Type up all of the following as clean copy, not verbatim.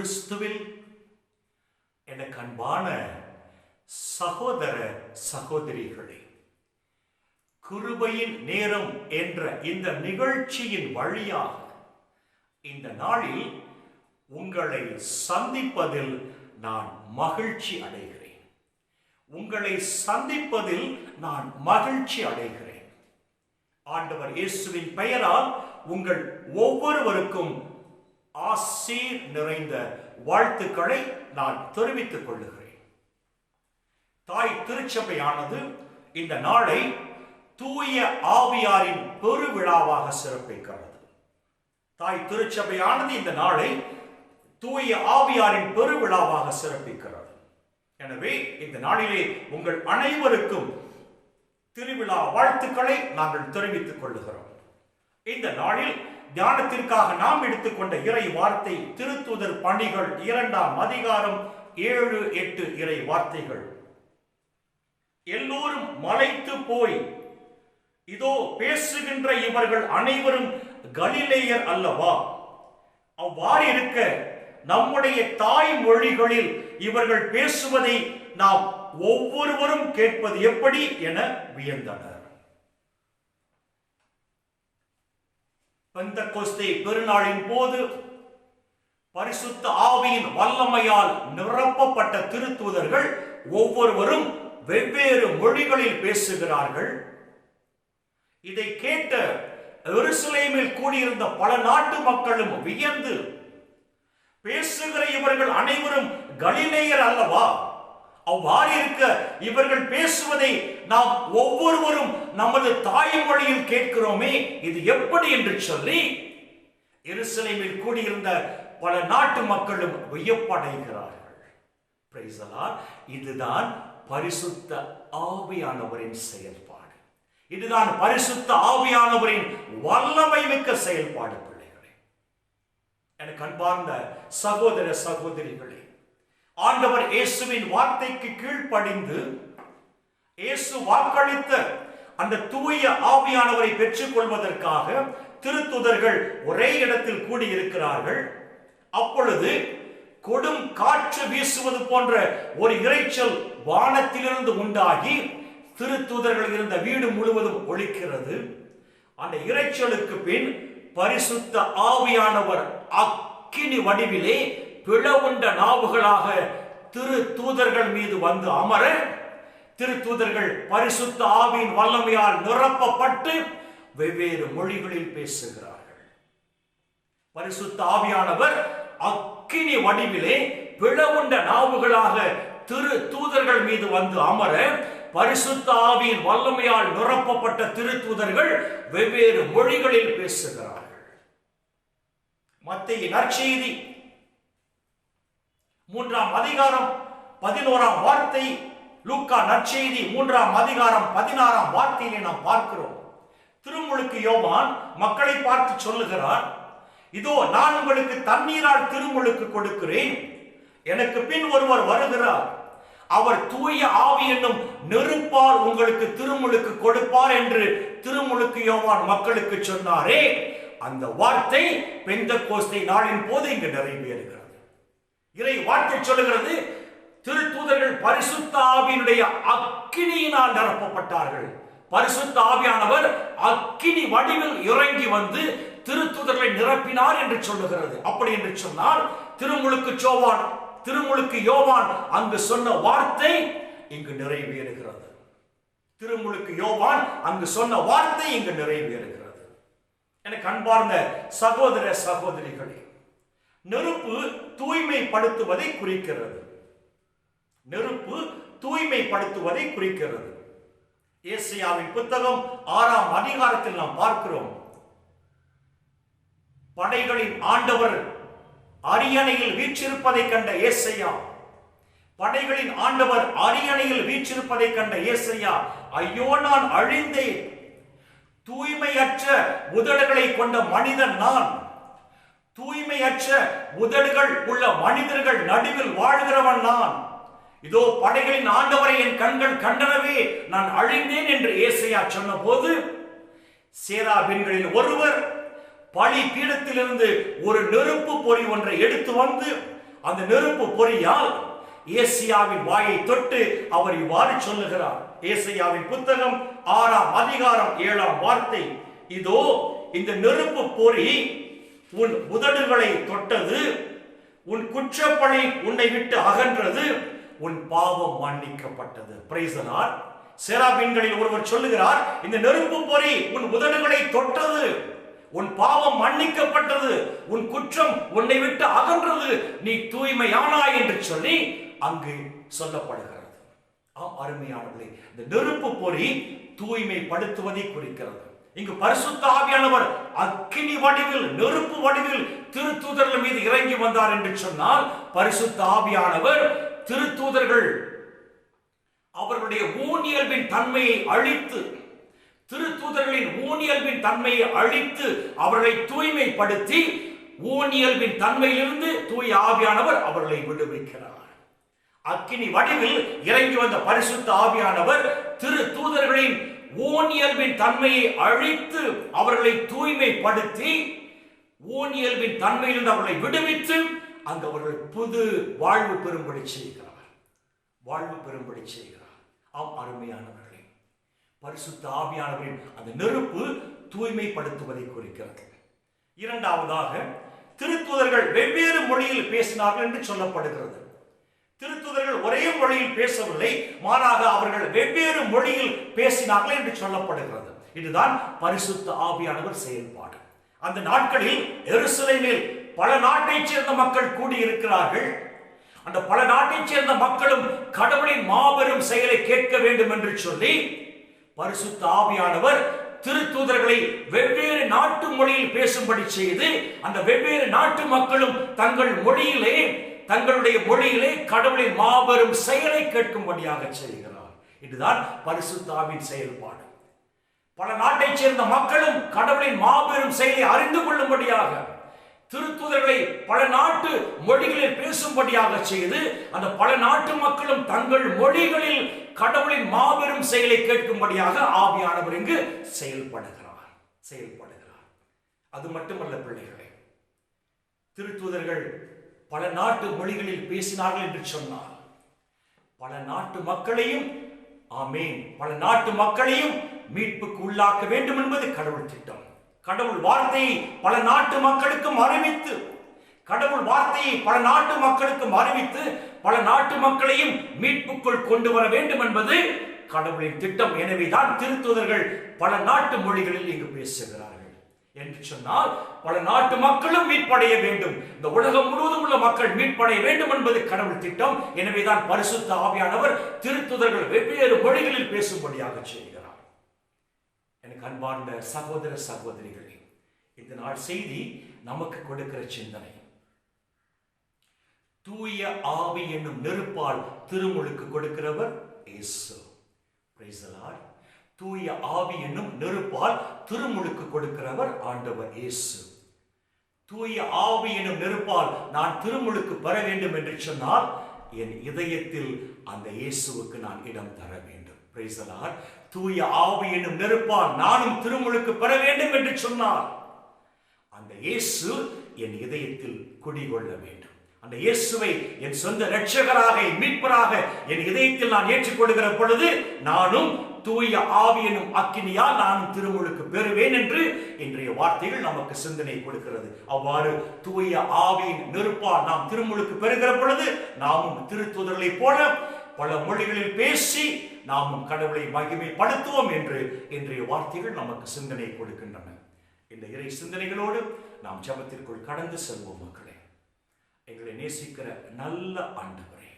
கிறிஸ்துவில் எனக்கு அன்பான சகோதர சகோதரிகளே, கிருபையின் நேரம் என்ற இந்த நிகழ்ச்சியின் வழியாக இந்த நாளில் உங்களை சந்திப்பதில் நான் மகிழ்ச்சி அடைகிறேன். உங்களை சந்திப்பதில் நான் மகிழ்ச்சி அடைகிறேன். ஆண்டவர் இயேசுவின் பெயரால் உங்கள் ஒவ்வொருவருக்கும் ஆசீர் நிறைந்த வாழ்த்துக்களை நான் தெரிவித்துக் கொள்ளுகிறேன். தாய் திருச்சபையானது இந்த நாளை தூய ஆவியாரின் பெருவிழாவாக சிறப்பிக்கிறது. தாய் திருச்சபையானது இந்த நாளை தூய ஆவியாரின் பெருவிழாவாக சிறப்பிக்கிறது. எனவே இந்த நாளிலே உங்கள் அனைவருக்கும் திருவிழா வாழ்த்துக்களை நாங்கள் தெரிவித்துக் கொள்ளுகிறோம். இந்த நாளில் தியானத்திற்காக நாம் எடுத்துக்கொண்ட இறை வார்த்தை திருத்தூதர் பணிகள் 2ஆம் அதிகாரம் 7-8 இறை வார்த்தைகள். எல்லோரும் மலைத்து போய், இதோ பேசுகின்ற இவர்கள் அனைவரும் கலிலேயர் அல்லவா? அவ்வாறு இருக்க நம்முடைய தாய் மொழிகளில் இவர்கள் பேசுவதை நாம் ஒவ்வொருவரும் கேட்பது எப்படி என வியந்தனர். பெந்தெகோஸ்தே பெருநாளின் போது பரிசுத்த ஆவியின் வல்லமையால் நிரப்பப்பட்ட திருத்தூதர்கள் ஒவ்வொருவரும் வெவ்வேறு மொழிகளில் பேசுகிறார்கள். இதை கேட்ட எருசலேமில் கூடியிருந்த பல நாட்டு மக்களும் வியந்து, பேசுகிற இவர்கள் அனைவரும் கலிலேயர் அல்லவா? அவ்வாறு இருக்க இவர்கள் பேசுவதை நாம் ஒவ்வொருவரும் நமது தாய்மொழியில் கேட்கிறோமே, இது எப்படி என்று சொல்லி எருசலேமில் கூடியிருந்த பல நாட்டு மக்களும் வியப்படைகிறார்கள். Praise the Lord. இதுதான் பரிசுத்த ஆவியானவரின் செயல்பாடு. இதுதான் பரிசுத்த ஆவியானவரின் வல்லமை மிக்க செயல்பாடு. பிள்ளைகளே, எனக்கு அன்பார்ந்த சகோதர சகோதரிகளே, ஆண்டவர் இயேசுவின் வார்த்தைக்கு கீழ்ப்படிந்து இயேசு வாக்களித்த அந்த தூய ஆவியானவரை பெற்றுக் கொள்வதற்காக திருத்துதர்கள் ஒரே இடத்தில் கூடியிருக்கிறார்கள். அப்பொழுது கொடும் காற்று வீசுவது போன்ற ஒரு இரைச்சல் வானத்திலிருந்து உண்டாகி திருத்துதர்கள் இருந்த வீடு முழுவதும் ஒலிக்கிறது. அந்த இரைச்சலுக்கு பின் பரிசுத்த ஆவியானவர் அக்கினி வடிவிலே பிளவுண்ட நாவுகளாக திரு தூதர்கள் மீது வந்து அமர, திரு தூதர்கள் பரிசுத்த ஆவியின் வல்லமையால் நிரப்பப்பட்டு வெவ்வேறு மொழிகளில் பேசுகிறார்கள். பரிசுத்த ஆவியானவர் அக்கினி வடிவிலே பிளவுண்ட நாவுகளாக திரு தூதர்கள் மீது வந்து அமர, பரிசுத்த ஆவியின் வல்லமையால் நிரப்பப்பட்ட திரு தூதர்கள் வெவ்வேறு மொழிகளில் பேசுகிறார்கள். மத்தேயு நற்செய்தி 3ஆம் அதிகாரம் 11ஆம் வார்த்தை, லூக்கா நற்செய்தி 3ஆம் அதிகாரம் 16ஆம் வார்த்தையிலே நாம் பார்க்கிறோம். திருமுழுக்கு யோவான் மக்களை பார்த்து சொல்லுகிறார், இதோ நான் உங்களுக்கு தண்ணீரால் திருமுழுக்கு கொடுக்கிறேன், எனக்கு பின் ஒருவர் வருகிறார், அவர் தூய ஆவி என்னும் நெருப்பால் உங்களுக்கு திருமுழுக்கு கொடுப்பார் என்று திருமுழுக்கு யோவான் மக்களுக்கு சொன்னாரே, அந்த வார்த்தை பெந்தெகோஸ்தே நாளின் போது இங்கு நிறைவேறுகிறது. இறை வார்த்தை சொல்லுகிறது, திருத்தூதர்கள் பரிசுத்த ஆவியினுடைய அக்கினியினால் நிரப்பப்பட்டார்கள். பரிசுத்த ஆவியானவர் அக்கினி வடிவில் இறங்கி வந்து திருத்தூதர்களை நிரப்பினார் என்று சொல்லுகிறது. அப்படி என்று சொன்னால் திருமுழுக்கு யோவான் அங்கு சொன்ன வார்த்தை இங்கு நிறைவேறுகிறது. திருமுழுக்கு யோவான் அங்கு சொன்ன வார்த்தை இங்கு நிறைவேறுகிறது. எனக்கு அன்பார்ந்த சகோதர சகோதரிகளே, நெருப்பு தூய்மைப்படுத்துவதை குறிக்கிறது. நெருப்பு தூய்மைப்படுத்துவதை குறிக்கிறது. ஏசாயாவின் புத்தகம் 6ஆம் அதிகாரத்தில் நாம் பார்க்கிறோம், படைகளின் ஆண்டவர் அரியணையில் வீற்றிருப்பதை கண்ட ஏசாயா, படைகளின் ஆண்டவர் அரியணையில் வீற்றிருப்பதை கண்ட ஏசாயா, ஐயோ நான் அழிந்தேன், தூய்மையற்ற உதடுகளை கொண்ட மனிதன் நான், தூய்மையற்ற உதடுகள் உள்ள மனிதர்கள் நடுவில் வாழ்கிறவன் நான், இதோ படைகளின் ஆண்டவரை என் கண்கள் கண்டனவே நான் அழிந்தேன் என்று ஏசாயா சொன்ன போது, சேராபீன்களில் ஒருவர் பலி பீடத்திலிருந்து ஒரு நெருப்பு பொறி ஒன்றை எடுத்து வந்து அந்த நெருப்பு பொறியால் ஏசியாவின் வாயை தொட்டு அவர் இவ்வாறு சொல்லுகிறார். ஏசாயாவின் புத்தகம் 6ஆம் அதிகாரம் 7ஆம் வார்த்தை, இதோ இந்த நெருப்பு பொறி உன் உதடுகளை தொட்டது, உன் குற்றப்பழி உன்னை விட்டு அகன்றது, உன் பாவம் மன்னிக்கப்பட்டது. Praise the Lord. சேராபீன்களில் ஒருவர் சொல்லுகிறார், இந்த நெருப்பு பொறி உன் உதடுகளை தொட்டது, உன் பாவம் மன்னிக்கப்பட்டது, உன் குற்றம் உன்னை விட்டு அகன்றது, நீ தூய்மையானாய் என்று சொல்லி அங்கு சொல்லப்படுகிறது. ஆம் அருமையானவர்களே, இந்த நெருப்பு பொறி தூய்மைப்படுத்துவதை குறிக்கிறது. இங்கு பரிசுத்த ஆவியானவர் அக்கினி வடிவில், நெருப்பு வடிவில் திருத்தூதர்கள் மீது இறங்கி வந்தார் என்று சொன்னால், பரிசுத்த ஆவியானவர் திருத்தூதர்கள் அவர்களுடைய ஊனியல்பின் தன்மையை அழித்து, திருத்தூதர்களின் ஊனியல்பின் தன்மையை அழித்து அவர்களை தூய்மைப்படுத்தி, ஊனியல்பின் தன்மையிலிருந்து தூய ஆவியானவர் அவர்களை விடுவிக்கிறார். அக்கினி வடிவில் இறங்கி வந்த பரிசுத்த ஆவியானவர் திருத்தூதர்களின் ஊனியல்பின் தன்மையை அழித்து அவர்களை தூய்மைப்படுத்தி, ஊனியல்பின் தன்மையிலிருந்து அவர்களை விடுவித்து அங்கு அவர்கள் புது வாழ்வு பெறும்படி செய்கிறார். வாழ்வு பெறும்படி செய்கிறார். ஆம் அருமையானவர்களே, பரிசுத்த ஆவியானவரின் அந்த நெருப்பு தூய்மைப்படுத்துவதை குறிக்கிறது. இரண்டாவதாக, திருத்தூதர்கள் வெவ்வேறு மொழியில் பேசினார்கள் என்று சொல்லப்படுகிறது. திருத்தூதர்கள் ஒரே மொழியில் பேசவில்லை, மாறாக அவர்கள் வெவ்வேறு மொழியில் பேசினார்கள் என்று சொல்லப்படுகிறது. இதுதான் பரிசுத்த ஆவியானவர் செயல்பாடு. அந்த நாட்களில் எருசலேமில் பல நாட்டைச் சேர்ந்த மக்கள் கூடியிருக்கிறார்கள். அந்த பல நாட்டைச் சேர்ந்த மக்களும் கடவுளின் மாபெரும் செயலை கேட்க வேண்டும் என்று சொல்லி பரிசுத்த ஆவியானவர் திருத்தூதர்களை வெவ்வேறு நாட்டு மொழியில் பேசும்படி செய்து, அந்த வெவ்வேறு நாட்டு மக்களும் தங்கள் மொழியிலே, தங்களுடைய மொழியிலே கடவுளின் மாபெரும் செயலை கேட்கும்படியாக செய்கிறார். இதுதான் பரிசுத்த ஆவியின் செயல்பாடு. பல நாட்டைச் சேர்ந்த மக்களும் கடவுளின் மாபெரும் செயலை அறிந்து கொள்ளும்படியாக திருத்தூதர்களை பல நாட்டு மொழிகளில் பேசும்படியாக செய்து, அந்த பல நாட்டு மக்களும் தங்கள் மொழிகளில் கடவுளின் மாபெரும் செயலை கேட்கும்படியாக ஆவியானவர் இங்கு செயல்படுகிறார். அது மட்டுமல்ல பிள்ளைகளே, திருத்தூதர்கள் பல நாட்டு மொழிகளில் பேசினார்கள் என்று சொன்னார், பல நாட்டு மக்களையும், ஆமென், பல நாட்டு மக்களையும் மீட்புக்கு உள்ளாக்க வேண்டும் என்பது கடவுள் திட்டம். கடவுள் வார்த்தையை பல நாட்டு மக்களுக்கும் அறிவித்து, கடவுள் வார்த்தையை பல நாட்டு மக்களுக்கும் அறிவித்து பல நாட்டு மக்களையும் மீட்புக்குள் கொண்டு வர வேண்டும் என்பது கடவுளின் திட்டம். எனவேதான் திருத்தூதர்கள் பல நாட்டு மொழிகளில் இங்கு பேசுகிறார்கள் என்று சொன்னால், பல நாட்டு மக்களும் மீட்படைய வேண்டும், இந்த உலகம் முழுவதும் உள்ள மக்கள் மீட்படைய வேண்டும் என்பது கடவுள் திட்டம். எனவேதான் பரிசுத்த ஆவியானவர் திருத்தூதர்கள் வெவ்வேறு மொழிகளில் பேசும்படியாக செய்கிறார். எனக்கு அன்பார்ந்த சகோதர சகோதரிகளே, இந்த நாள் செய்தி நமக்கு கொடுக்கிற சிந்தனை, தூய ஆவி என்னும் நெருப்பால் திருமுழுக்கு கொடுக்கிறவர் இயேசு. Praise the Lord. தூய ஆவி என்னும் நெருப்பால் திருமுழுக்கு கொடுக்கிறவர் ஆண்டவர் இயேசு. தூய ஆவி என்னும் நெருப்பால் நான் திருமுழுக்கு பெற வேண்டும் என்று சொன்னால், என் இதயத்தில் அந்த இயேசுவுக்கு நான் இடம் தர வேண்டும். Praise the Lord. தூய ஆவி என்னும் நெருப்பால் நானும் திருமுழுக்கு பெற வேண்டும் என்று சொன்னால், அந்த இயேசு என் இதயத்தில் குடிகொள்ள வேண்டும். அந்த இயேசுவை என் சொந்த இரட்சகராக, மீட்பராக என் இதயத்தில் நான் ஏற்றுக்கொள்கிற பொழுது, நானும் தூய ஆவி என்னும் அக்கினியால் நானும் திருமுழுக்கு பெறுவேன் என்று இன்றைய வார்த்தைகள் நமக்கு சிந்தனை கொடுக்கிறது. அவ்வாறு தூய ஆவியின் நெருப்பால் நாம் திருமுழுக்கு பெறுகிற பொழுது, நாமும் திருத்தூதர்களைப் போல பல மொழிகளில் பேசி நாமும் கடவுளை மகிமைப்படுத்துவோம் என்று இன்றைய வார்த்தைகள் நமக்கு சிந்தனை கொடுக்கின்றன. இந்த இறை சிந்தனைகளோடு நாம் ஜெபத்திற்குள் கடந்து செல்வோம். மக்களே, எங்களை நேசிக்கிற நல்ல ஆண்டவரே,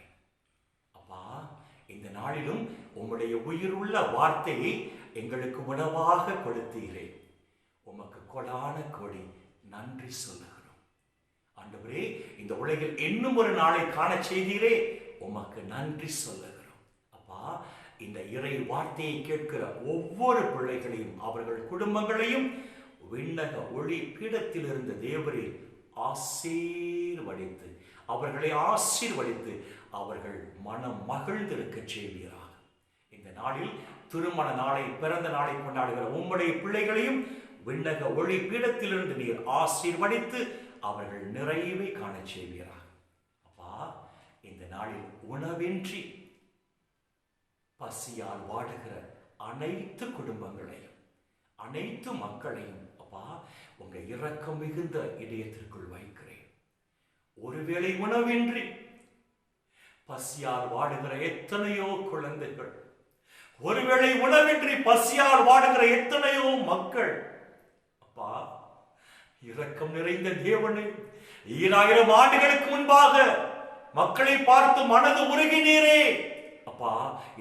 அப்பா, இந்த நாளிலும் உம்முடைய உயிருள்ள வார்த்தையை எங்களுக்கு உணவாக கொடுத்தீரே, உமக்கு கொடான கோடி நன்றி சொல்லுகிறோம். ஆண்டவரே, இந்த உலகில் இன்னும் ஒரு நாளை காண செய்தீரே, உமக்கு நன்றி சொல்லுகிறோம். அப்பா, இந்த இறை வார்த்தையை கேட்கிற ஒவ்வொரு பிள்ளைகளையும், அவர்கள் குடும்பங்களையும் விண்ணக ஒளி பீடத்தில் இருந்த தேவரே ஆசீர்வதித்து, அவர்களை ஆசீர்வதித்து அவர்கள் மனம் மகிழ்ந்திருக்க செய்வீராக. இந்த நாளில் திருமண நாளை, பிறந்த நாளை கொண்டாடுகிற உம்முடைய பிள்ளைகளையும் விண்ணக ஒளி பீடத்திலிருந்து நீர் ஆசீர்வதித்து அவர்கள் நிறைவை காண செய்வீராக. அப்பா, இந்த நாளில் உணவின்றி பசியால் வாடுகிற அனைத்து குடும்பங்களையும், அனைத்து மக்களையும் அப்பா உங்க இரக்கம் மிகுந்த இதயத்திற்குள் வைக்கிறேன். ஒருவேளை உணவின்றி பசியால் வாடுகிற எத்தனையோ குழந்தைகள், ஒருவேளை உணவின்றி பசியால் வாடுகிற எத்தனையோ மக்கள், அப்பா இரக்கம் நிறைந்த தேவனே, 2000 ஆண்டுகளுக்கு முன்பாக மக்களை பார்த்து மனது உருகினீரே அப்பா,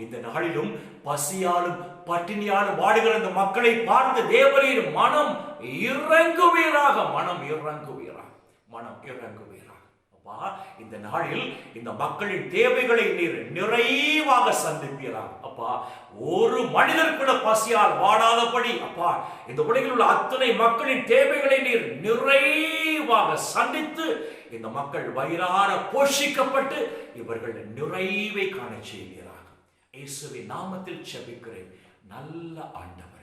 இந்த நாளிலும் பசியாலும் பட்டினியாலும் வாடுகிற இந்த மக்களை பார்த்து தேவரீர் மனம் இறங்குவீராக, மனம் இறங்குவீராக, மனம் இறங்குவீராக அப்பா. இந்த நாளில் இந்த மக்களின் தேவைகளை நீர் நிறைவாக சந்திப்பீராக அப்பா. ஒரு மனிதர் கூட பசியால் வாடாதபடி அப்பா, இந்த உலகில் உள்ள அத்தனை மக்களின் தேவைகளை நீர் நிறைவாக சந்தித்து இந்த மக்கள் வயிறார போஷிக்கப்பட்டு இவர்கள் நிறைவை காண செய்வீராக. இயேசுவின் நாமத்தில் ஜெபிக்கிறேன் நல்ல ஆண்டவர்.